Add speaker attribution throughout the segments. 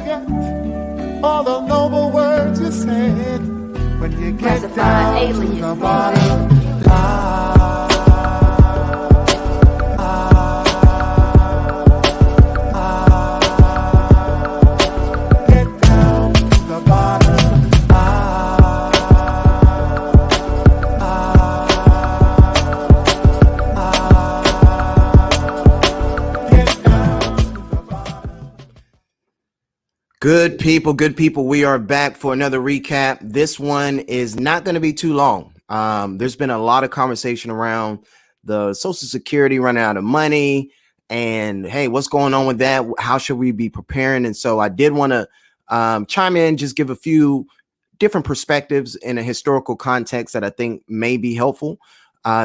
Speaker 1: forget all the noble words you said when you get down to the bottom line. Get down to the bottom
Speaker 2: Good people, we are back for another recap. This one is not going to be too long. There's been a lot of conversation around the Social Security running out of money and, hey, what's going on with that? How should we be preparing? And so I did want to chime in, just give a few different perspectives in a historical context that I think may be helpful.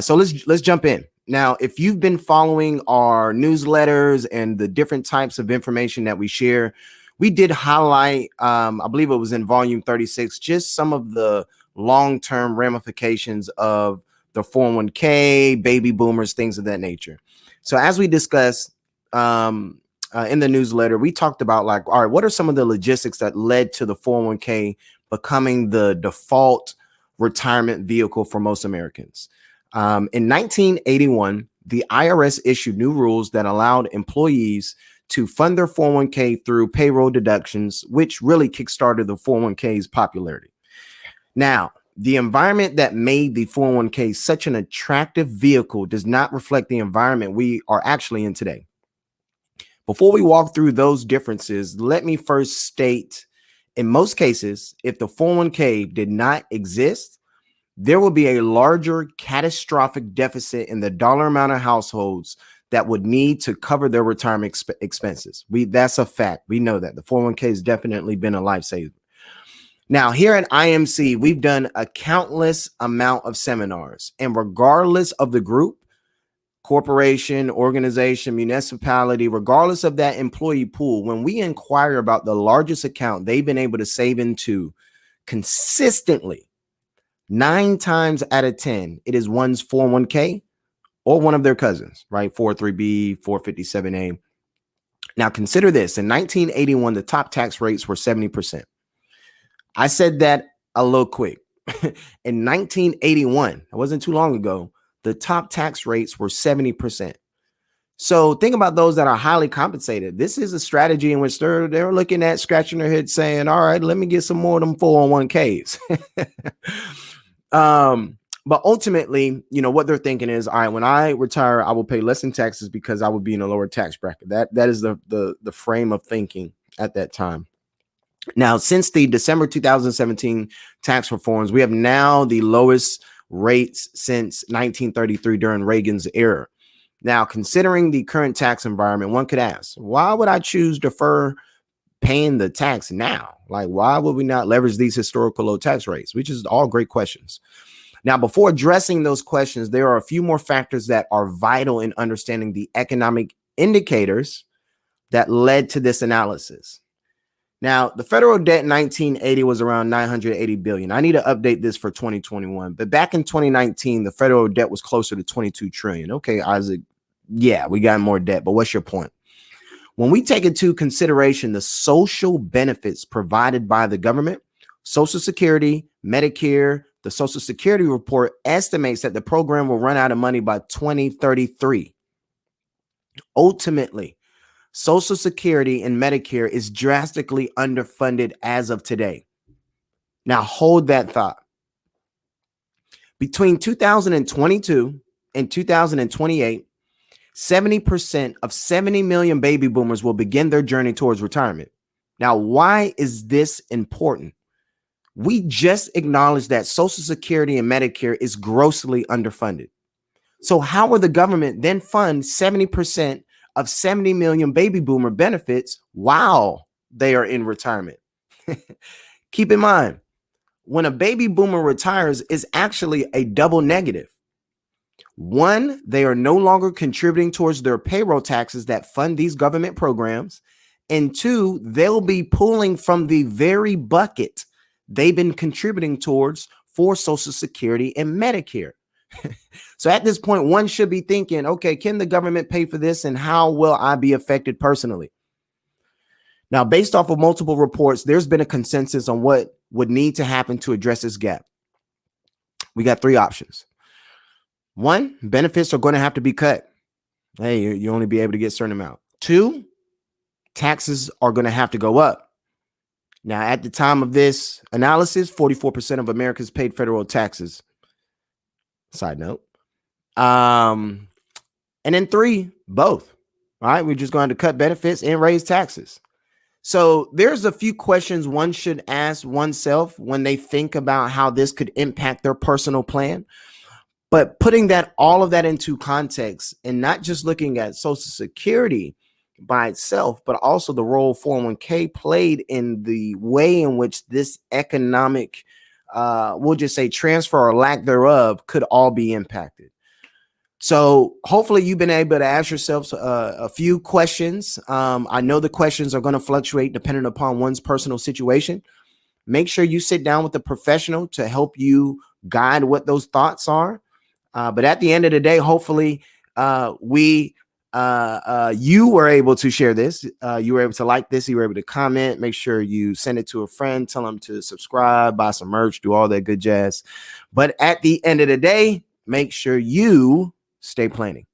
Speaker 2: So let's jump in. Now, if you've been following our newsletters and the different types of information that we share, we did highlight, I believe it was in volume 36, just some of the long-term ramifications of the 401k, baby boomers, things of that nature. So as we discussed in the newsletter, we talked about like, all right, what are some of the logistics that led to the 401k becoming the default retirement vehicle for most Americans? In 1981, the IRS issued new rules that allowed employees to fund their 401k through payroll deductions, which really kickstarted the 401k's popularity. Now, the environment that made the 401k such an attractive vehicle does not reflect the environment we are actually in today. Before we walk through those differences, let me first state, in most cases, if the 401k did not exist, there will be a larger catastrophic deficit in the dollar amount of households that would need to cover their retirement expenses. That's a fact. We know that the 401k has definitely been a lifesaver. Now, here at IMC, we've done a countless amount of seminars, and regardless of the group, corporation, organization, municipality, regardless of that employee pool, when we inquire about the largest account they've been able to save into consistently, 9 times out of 10, it is one's 401k or one of their cousins, right? 403B, 457A. Now consider this. In 1981, the top tax rates were 70%. I said that a little quick. In 1981, it wasn't too long ago, the top tax rates were 70%. So think about those that are highly compensated. This is a strategy in which they're looking at, scratching their head saying, all right, let me get some more of them 401ks. But ultimately, you know, what they're thinking is, all right, when I retire, I will pay less in taxes because I will be in a lower tax bracket. That is the frame of thinking at that time. Now, since the December 2017 tax reforms, we have now the lowest rates since 1933 during Reagan's era. Now, considering the current tax environment, one could ask, why would I choose defer paying the tax now? Like, why would we not leverage these historical low tax rates? Which is all great questions. Now, before addressing those questions, there are a few more factors that are vital in understanding the economic indicators that led to this analysis. Now, the federal debt in 1980 was around $980 billion. I need to update this for 2021, but back in 2019, the federal debt was closer to $22 trillion. Okay, Isaac, yeah, we got more debt, but what's your point? When we take into consideration the social benefits provided by the government, Social Security, Medicare, the Social Security report estimates that the program will run out of money by 2033. Ultimately, Social Security and Medicare is drastically underfunded as of today. Now, hold that thought. Between 2022 and 2028, 70% of 70 million baby boomers will begin their journey towards retirement. Now, why is this important? We just acknowledged that Social Security and Medicare is grossly underfunded. So how will the government then fund 70% of 70 million baby boomer benefits while they are in retirement? Keep in mind, when a baby boomer retires, is actually a double negative. One, they are no longer contributing towards their payroll taxes that fund these government programs. And two, they'll be pulling from the very bucket they've been contributing towards for Social Security and Medicare. So at this point, one should be thinking, okay, can the government pay for this and how will I be affected personally? Now, based off of multiple reports, there's been a consensus on what would need to happen to address this gap. We got three options. One, benefits are going to have to be cut. Hey, you only be able to get a certain amount. Two, taxes are going to have to go up. Now, at the time of this analysis, 44% of Americans paid federal taxes. Side note. And then three, both. All right, we're just going to cut benefits and raise taxes. So there's a few questions one should ask oneself when they think about how this could impact their personal plan. But putting all of that into context and not just looking at Social Security by itself, but also the role 401k played in the way in which this economic, we'll just say transfer or lack thereof, could all be impacted. So hopefully you've been able to ask yourself a few questions. I know the questions are going to fluctuate depending upon one's personal situation. Make sure you sit down with a professional to help you guide what those thoughts are. But at the end of the day, hopefully you were able to share this. You were able to like this. You were able to comment. Make sure you send it to a friend. Tell them to subscribe, buy some merch, do all that good jazz. But at the end of the day, make sure you stay planning.